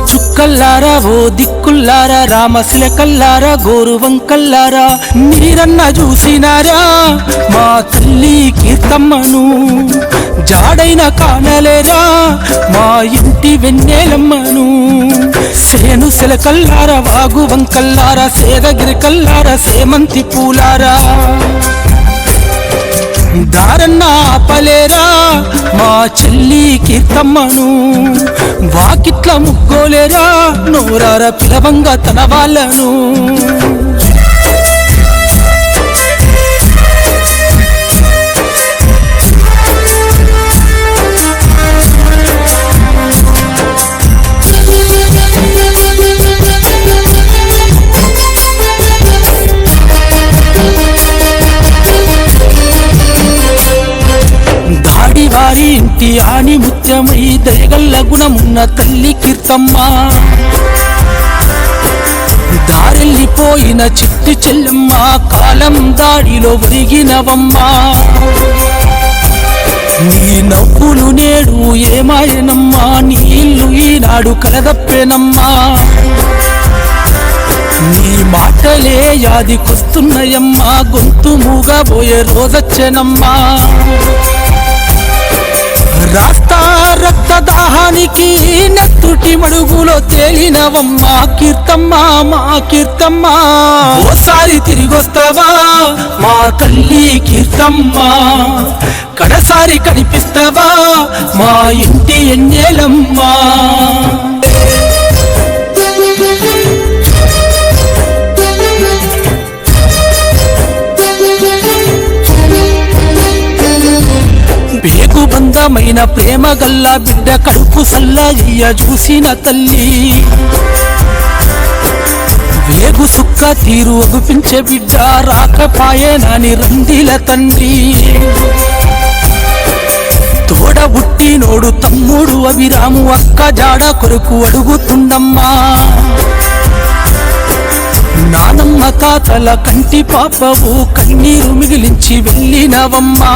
చుక్కల్లారా ఓ దిక్కుల్లారా రామశిలకల్లారా గోరువంకల్లారా మీరన్న చూసినారా మా తల్లి కీర్తమ్మను జాడైన కానలేరా మా ఇంటి వెన్నెలమ్మను సేను శిలకల్లారా వాగు వంకల్లారా సేదగిరికల్లారా సేమంతి పూలారా దారన్న ఆపలేరా మా చెల్లి కీర్తమ్మను వాకిట్ల ముగ్గోలేరా నోరార పిలవంగా తన వాళ్ళను వారి ఇంటి ఆని ముత్యమై దయగల్ల గుణమున్న తల్లి కీర్తమ్మ దారెల్లిపోయిన చిట్టి చెల్లెమ్మ కాలం దాడిలో ఒరిగినవమ్మా నీ నవ్వులు నేడు ఏమాయనమ్మా నీ ఇల్లు ఈనాడు కలదప్పేనమ్మా నీ మాటలే యాదికొస్తున్నాయమ్మా గొంతు మూగబోయే రోజొచ్చెనమ్మా రాస్తా రక్తదాహానికి నెత్తుటి మడుగులో తేలినవమ్మా కీర్తమ్మ మా కీర్తమ్మ ఓసారి తిరిగొస్తావా మా తల్లి కీర్తమ్మ కడసారి కనిపిస్తావా మా ఇంటి ఎన్నెలమ్మా పేగు బంధమైన ప్రేమ గల్లా బిడ్డ కడుపు సల్లయ్య చూసిన తల్లి వేగు సుక్క తీరు ఒగుపించే బిడ్డ రాకపాయేనని రందిల తండ్రి తోడబుట్టి నోడు తమ్ముడు అభిరాము అక్క జాడ కొరకు అడుగుతుందమ్మా నానమ్మ తాతల కంటి పాపవు కన్నీరు మిగిలించి వెళ్ళినవమ్మా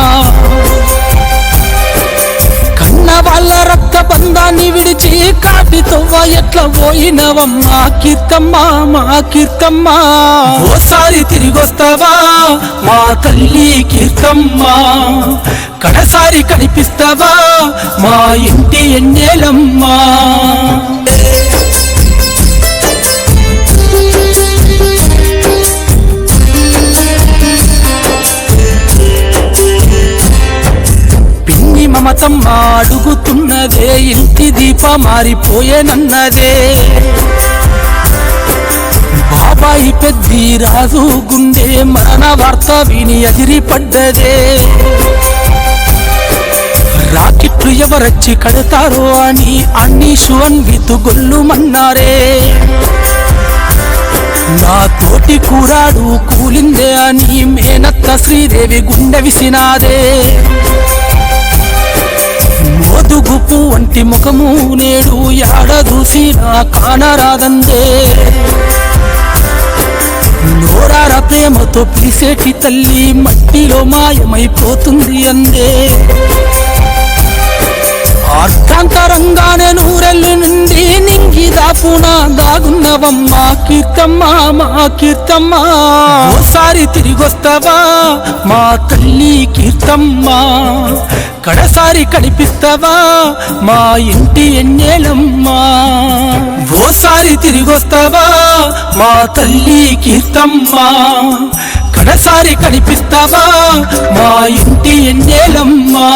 కన్న వాళ్ళ రక్త బంధాన్ని విడిచి కాటితోవ ఎట్లా పోయినవమ్మా కీర్తమ్మ మా కీర్తమ్మ ఓసారి తిరిగొస్తావా మా తల్లి కీర్తమ్మ కడసారి కనిపిస్తావా మా ఇంటి ఎన్నెలమ్మా మమతమ్మ అడుగుతున్నదే ఇంటి దీప మారిపోయేనన్నదే బాబాయి పెద్ది రాజు గుండె మరణ వార్త విని అదిరిపడ్డదే రాకెట్లు ఎవరొచ్చి కడతారో అని అన్నీషు అన్వితు గొల్లుమన్నారే నా తోటి కూరాడు కూలిందే అని మేనత్త శ్రీదేవి గుండె విసినాదే మోదుగుపు వంటి ముఖము నేడు యాడదూసినా కానరాదందే నోరార ప్రేమతో పిలిసేటి తల్లి మట్టిలో మాయమైపోతుంది అందే అర్థాంతరంగానే నూరెల్లి నుండి నింగి దాపున దాగున్నవమ్మా కీర్తమ్మ మా కీర్తమ్మ ఓసారి తిరిగొస్తావా మా తల్లి కీర్తమ్మ కడసారి కనిపిస్తావా మా ఇంటి ఎన్నెలమ్మా ఓసారి తిరిగొస్తావా మా తల్లి కీర్తమ్మ కడసారి కనిపిస్తావా మా ఇంటి ఎన్నెలమ్మా